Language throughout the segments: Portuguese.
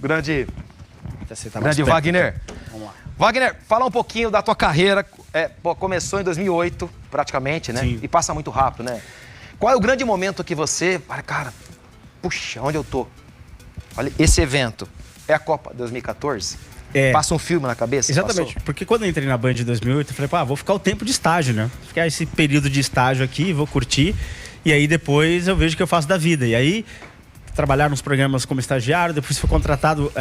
grande Tá Wagner. Vamos lá. Wagner, fala um pouquinho da tua carreira. Começou em 2008, praticamente, né? Sim. E passa muito rápido, né? Qual é o grande momento que você... Cara, puxa, onde eu tô? Olha, esse evento é a Copa 2014? Passa um filme na cabeça? Exatamente, porque quando eu entrei na Band em 2008, eu falei, vou ficar o tempo de estágio, né? Ficar esse período de estágio aqui, vou curtir. E aí depois eu vejo o que eu faço da vida. E aí... trabalhar nos programas como estagiário, depois fui contratado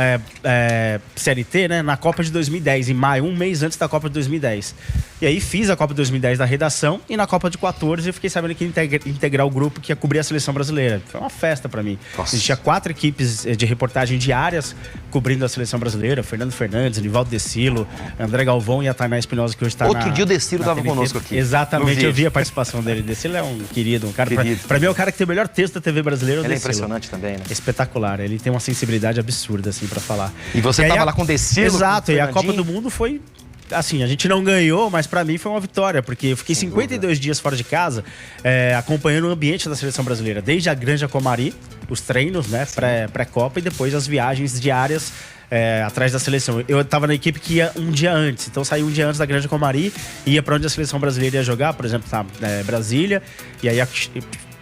CLT, né, na Copa de 2010, em maio, um mês antes da Copa de 2010. E aí fiz a Copa de 2010 da redação e na Copa de 14 eu fiquei sabendo que ia integrar o grupo que ia cobrir a seleção brasileira. Foi uma festa pra mim. Existia 4 equipes de reportagem diárias cobrindo a seleção brasileira: Fernando Fernandes, Nivaldo Decilo, André Galvão e a Tainá Espinosa, que hoje está Outro dia o Decilo estava conosco aqui. Exatamente, eu vi a participação dele. Decilo é um querido, um cara... Pra mim é o cara que tem o melhor texto da TV brasileira. Ele é impressionante também, né? Espetacular, ele tem uma sensibilidade absurda, assim, pra falar. E você tava lá com o Decilo? Exato, e a Copa do Mundo foi... Assim, a gente não ganhou, mas pra mim foi uma vitória, porque eu fiquei 52 dias fora de casa, acompanhando o ambiente da seleção brasileira, desde a Granja Comari, os treinos, né, pré-Copa, e depois as viagens diárias atrás da seleção. Eu tava na equipe que ia um dia antes, então saí um dia antes da Granja Comari, ia pra onde a seleção brasileira ia jogar, por exemplo, Brasília, e aí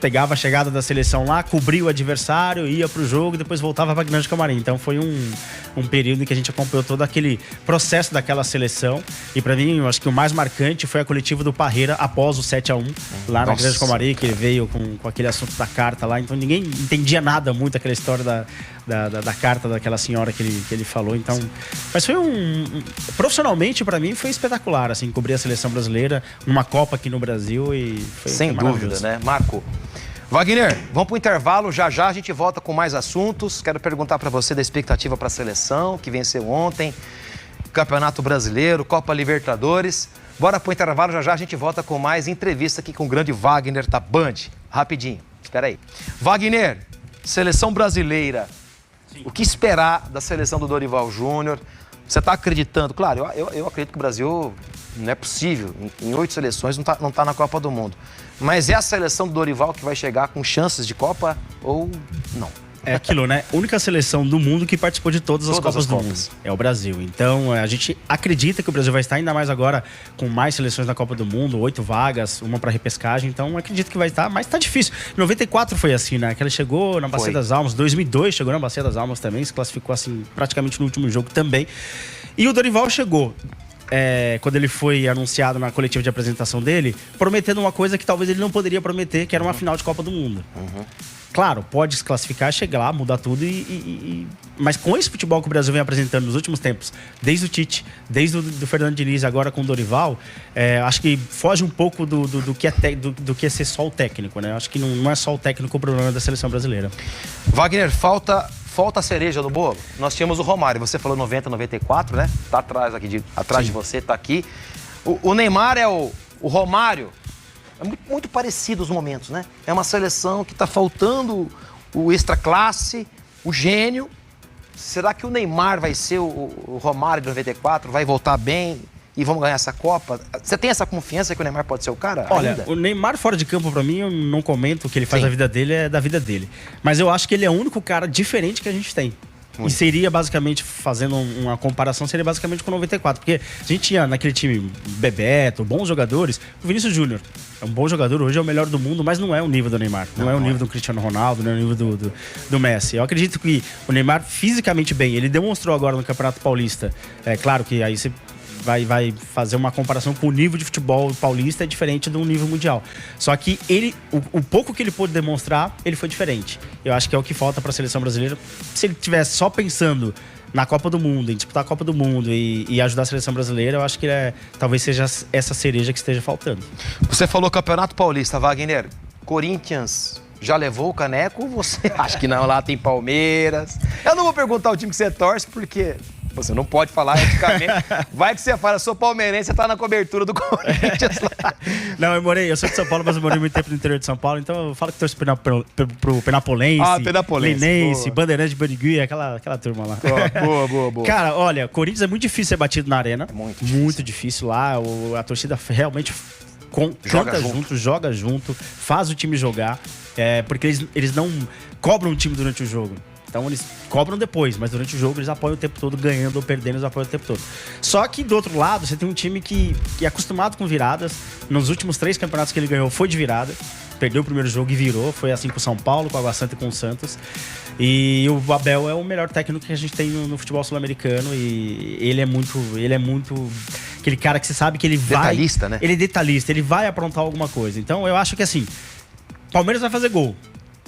pegava a chegada da seleção lá, cobria o adversário, ia pro jogo e depois voltava pra Grande Camarim. Então foi um período em que a gente acompanhou todo aquele processo daquela seleção. E pra mim, eu acho que o mais marcante foi a coletiva do Parreira após o 7-1 lá na Grande Camarim, que ele veio com aquele assunto da carta lá. Então ninguém entendia nada muito aquela história da carta daquela senhora que ele falou. Então, mas foi profissionalmente pra mim foi espetacular, assim, cobrir a seleção brasileira numa Copa aqui no Brasil e foi sem dúvida, né? Marco, Wagner, vamos pro intervalo, já a gente volta com mais assuntos. Quero perguntar para você da expectativa para a seleção, que venceu ontem, Campeonato Brasileiro, Copa Libertadores. Bora pro intervalo, já a gente volta com mais entrevista aqui com o grande Wagner da Band. Rapidinho, espera aí. Wagner, seleção brasileira, sim, o que esperar da seleção do Dorival Júnior? Você está acreditando? Claro, eu acredito que o Brasil não é possível. Em 8 seleções não tá na Copa do Mundo. Mas é a seleção do Dorival que vai chegar com chances de Copa ou não? É aquilo, né? Única seleção do mundo que participou de todas as Copas do mundo. É o Brasil. Então, a gente acredita que o Brasil vai estar, ainda mais agora, com mais seleções na Copa do Mundo, 8 vagas, uma para repescagem. Então, acredito que vai estar, mas tá difícil. 94 foi assim, né? Que ela chegou na Bacia das Almas. 2002 chegou na Bacia das Almas também, se classificou assim, praticamente no último jogo também. E o Dorival chegou... quando ele foi anunciado na coletiva de apresentação dele, prometendo uma coisa que talvez ele não poderia prometer, que era uma final de Copa do Mundo. Claro, pode se classificar, chegar lá, mudar tudo, mas com esse futebol que o Brasil vem apresentando nos últimos tempos, desde o Tite, desde o do Fernando Diniz, agora com o Dorival, acho que foge um pouco do que é ser só o técnico, né? Acho que não é só o técnico o problema da seleção brasileira. Wagner, falta a cereja no bolo. Nós tínhamos o Romário, você falou 90, 94, né? Tá atrás aqui, atrás de você, tá aqui. O Neymar é o Romário. É muito parecido os momentos, né? É uma seleção que tá faltando o extra classe, o gênio. Será que o Neymar vai ser o Romário de 94? Vai voltar bem e vamos ganhar essa Copa? Você tem essa confiança que o Neymar pode ser o cara? Olha, ainda? O Neymar fora de campo, pra mim, eu não comento o que ele faz da vida dele, é da vida dele. Mas eu acho que ele é o único cara diferente que a gente tem. E seria basicamente, fazendo uma comparação, seria basicamente com o 94. Porque a gente tinha naquele time Bebeto, bons jogadores. O Vinícius Júnior é um bom jogador, hoje é o melhor do mundo, mas não é o nível do Neymar. Não é o nível do Cristiano Ronaldo, não é o nível do Messi. Eu acredito que o Neymar, fisicamente bem, ele demonstrou agora no Campeonato Paulista. É claro que aí você vai fazer uma comparação com o nível de futebol paulista é diferente do nível mundial. Só que o pouco que ele pôde demonstrar, ele foi diferente. Eu acho que é o que falta para a seleção brasileira. Se ele estivesse só pensando na Copa do Mundo, em disputar a Copa do Mundo e ajudar a seleção brasileira, eu acho que talvez seja essa cereja que esteja faltando. Você falou Campeonato Paulista, Wagner. Corinthians já levou o caneco? Você acha que não? Lá tem Palmeiras. Eu não vou perguntar o time que você torce, porque você não pode falar eticamente. Vai que você fala, sou palmeirense, você tá na cobertura do Corinthians lá. Não, eu sou de São Paulo, mas eu morei muito tempo no interior de São Paulo, então eu falo que torço pro Penapolense, Linense, Bandeirante de Barigui, aquela turma lá. Boa. Cara, olha, Corinthians é muito difícil ser batido na arena. É muito difícil lá, a torcida realmente canta junto, joga junto, faz o time jogar, porque eles não cobram o time durante o jogo. Então eles cobram depois, mas durante o jogo eles apoiam o tempo todo, ganhando ou perdendo, eles apoiam o tempo todo. Só que do outro lado, você tem um time que é acostumado com viradas. Nos últimos 3 campeonatos que ele ganhou foi de virada. Perdeu o primeiro jogo e virou. Foi assim com o São Paulo, com o Água Santa e com o Santos. E o Abel é o melhor técnico que a gente tem no futebol sul-americano. E ele é muito aquele cara que você sabe que ele vai... Detalhista, né? Ele é detalhista, ele vai aprontar alguma coisa. Então eu acho que assim, Palmeiras vai fazer gol.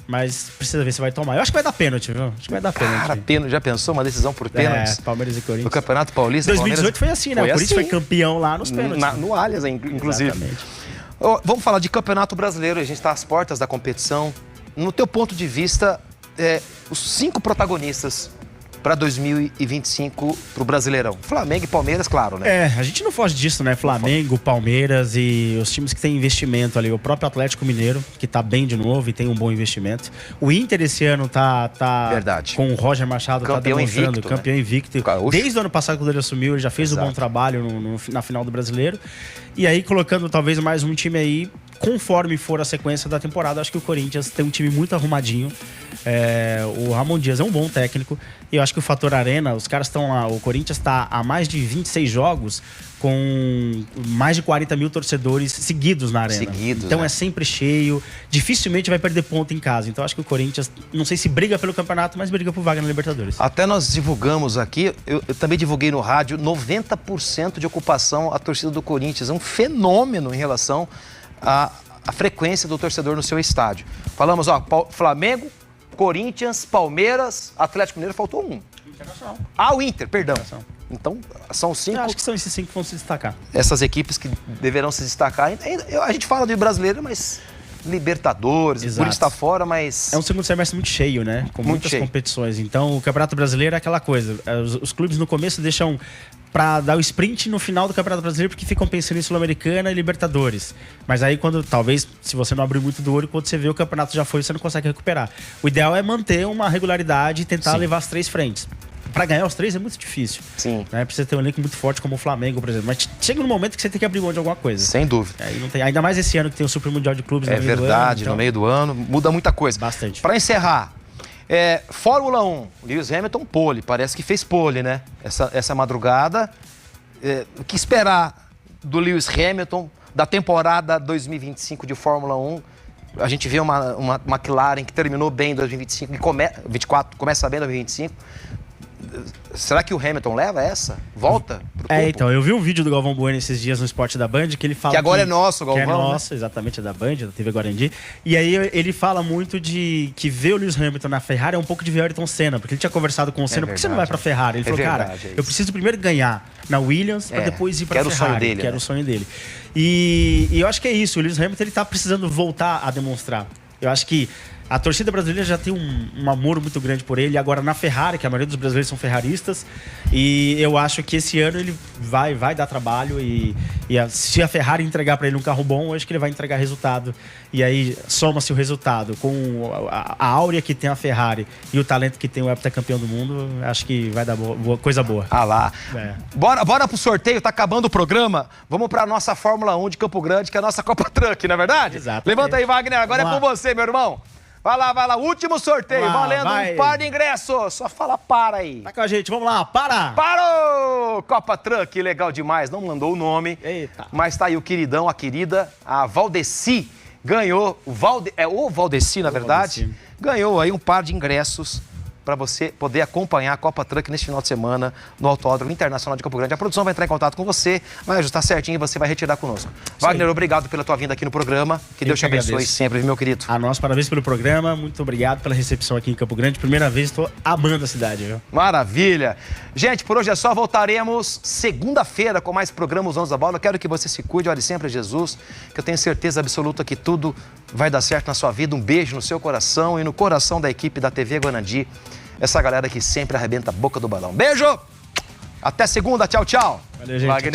Mas precisa ver se vai tomar. Eu acho que vai dar pênalti, viu? Acho que vai dar pênalti. Cara, pênalti. Já pensou uma decisão por pênaltis? Palmeiras e Corinthians. No Campeonato Paulista. 2018 foi assim, né? O Corinthians foi campeão lá nos pênaltis. No Allianz, inclusive. Exatamente. Vamos falar de Campeonato Brasileiro. A gente está às portas da competição. No teu ponto de vista, os 5 protagonistas para 2025 pro Brasileirão. Flamengo e Palmeiras, claro, né? A gente não foge disso, né? Flamengo, Palmeiras e os times que têm investimento ali. O próprio Atlético Mineiro, que tá bem de novo e tem um bom investimento. O Inter esse ano tá Verdade. Com o Roger Machado, campeão tá demonstrando, invicto, campeão invicto. Desde o ano passado, quando ele assumiu, ele já fez um bom trabalho na final do Brasileiro. E aí, colocando talvez mais um time aí, conforme for a sequência da temporada, acho que o Corinthians tem um time muito arrumadinho. O Ramon Dias é um bom técnico. E eu acho que o fator arena, os caras estão lá. O Corinthians está há mais de 26 jogos com mais de 40 mil torcedores seguidos na arena. Então né? É sempre cheio. Dificilmente vai perder ponto em casa. Então acho que o Corinthians, não sei se briga pelo campeonato, mas briga por vaga na Libertadores. Até nós divulgamos aqui, eu também divulguei no rádio, 90% de ocupação a torcida do Corinthians. É um fenômeno em relação à frequência do torcedor no seu estádio. Falamos, Flamengo, Corinthians, Palmeiras, Atlético Mineiro, faltou um. Internacional. O Inter, perdão. Então, são 5... Eu acho que são esses 5 que vão se destacar. Essas equipes que deverão se destacar. A gente fala de brasileiro, mas Libertadores, por estar fora, mas... É um segundo semestre muito cheio, né? Com muitas competições. Então, o Campeonato Brasileiro é aquela coisa. Os clubes no começo deixam pra dar o sprint no final do Campeonato Brasileiro porque ficam pensando em Sul-Americana e Libertadores. Mas aí quando, talvez, se você não abrir muito do olho, quando você vê o campeonato já foi, você não consegue recuperar. O ideal é manter uma regularidade e tentar levar as 3 frentes. Pra ganhar os 3 é muito difícil. Sim. Né? Precisa ter um elenco muito forte como o Flamengo, por exemplo. Mas chega no momento que você tem que abrir mão de alguma coisa. Sem dúvida. Aí não tem, ainda mais esse ano que tem o Super Mundial de Clubes no meio do ano. É verdade, no meio do ano. Muda muita coisa. Bastante. Pra encerrar, Fórmula 1. Lewis Hamilton, pole. Parece que fez pole, né? Essa madrugada. O que esperar do Lewis Hamilton, da temporada 2025 de Fórmula 1? A gente vê uma McLaren que terminou bem em 2025 e 24, começa bem em 2025. Será que o Hamilton leva essa? Volta pro topo? Então, eu vi um vídeo do Galvão Bueno esses dias no Esporte da Band, que ele fala... Que agora é nosso, Galvão. Que é nosso, exatamente, é da Band, da TV Guarandi. E aí ele fala muito de que ver o Lewis Hamilton na Ferrari é um pouco de ver o Ayrton Senna, porque ele tinha conversado com o Senna, por que você não vai pra Ferrari? Ele falou, cara, eu preciso primeiro ganhar na Williams, pra depois ir pra Ferrari. Sonho dele, que era o sonho dele. E eu acho que é isso, o Lewis Hamilton, ele tá precisando voltar a demonstrar. Eu acho que a torcida brasileira já tem um amor muito grande por ele. Agora na Ferrari, que a maioria dos brasileiros são ferraristas. E eu acho que esse ano ele vai dar trabalho. Se a Ferrari entregar para ele um carro bom, eu acho que ele vai entregar resultado. E aí soma-se o resultado com a áurea que tem a Ferrari e o talento que tem o heptacampeão do mundo. Acho que vai dar coisa boa. Lá. Bora pro sorteio, tá acabando o programa. Vamos pra nossa Fórmula 1 de Campo Grande, que é a nossa Copa Truck, não é verdade? Exato. Levanta aí, Wagner. Agora é com você, meu irmão. Vai lá. Último sorteio, valendo um par de ingressos. Só fala para aí. Tá com a gente, vamos lá, Parou! Copa Truck, legal demais. Não mandou o nome. Eita. Mas tá aí o queridão, a querida, a Valdeci. Ganhou, o Valdeci, na verdade. Valdeci. Ganhou aí um par de ingressos para você poder acompanhar a Copa Truck neste final de semana no Autódromo Internacional de Campo Grande. A produção vai entrar em contato com você, vai ajustar certinho e você vai retirar conosco. Wagner, obrigado pela tua vinda aqui no programa. Que Deus te abençoe sempre, meu querido. A nós, parabéns pelo programa. Muito obrigado pela recepção aqui em Campo Grande. Primeira vez, estou amando a cidade, viu? Maravilha. Gente, por hoje é só. Voltaremos segunda-feira com mais programas Donos da Bola. Eu quero que você se cuide, olhe sempre a Jesus, que eu tenho certeza absoluta que tudo vai dar certo na sua vida. Um beijo no seu coração e no coração da equipe da TV Guarandi. Essa galera que sempre arrebenta a boca do balão. Beijo! Até segunda. Tchau, tchau. Valeu, gente. Tchau.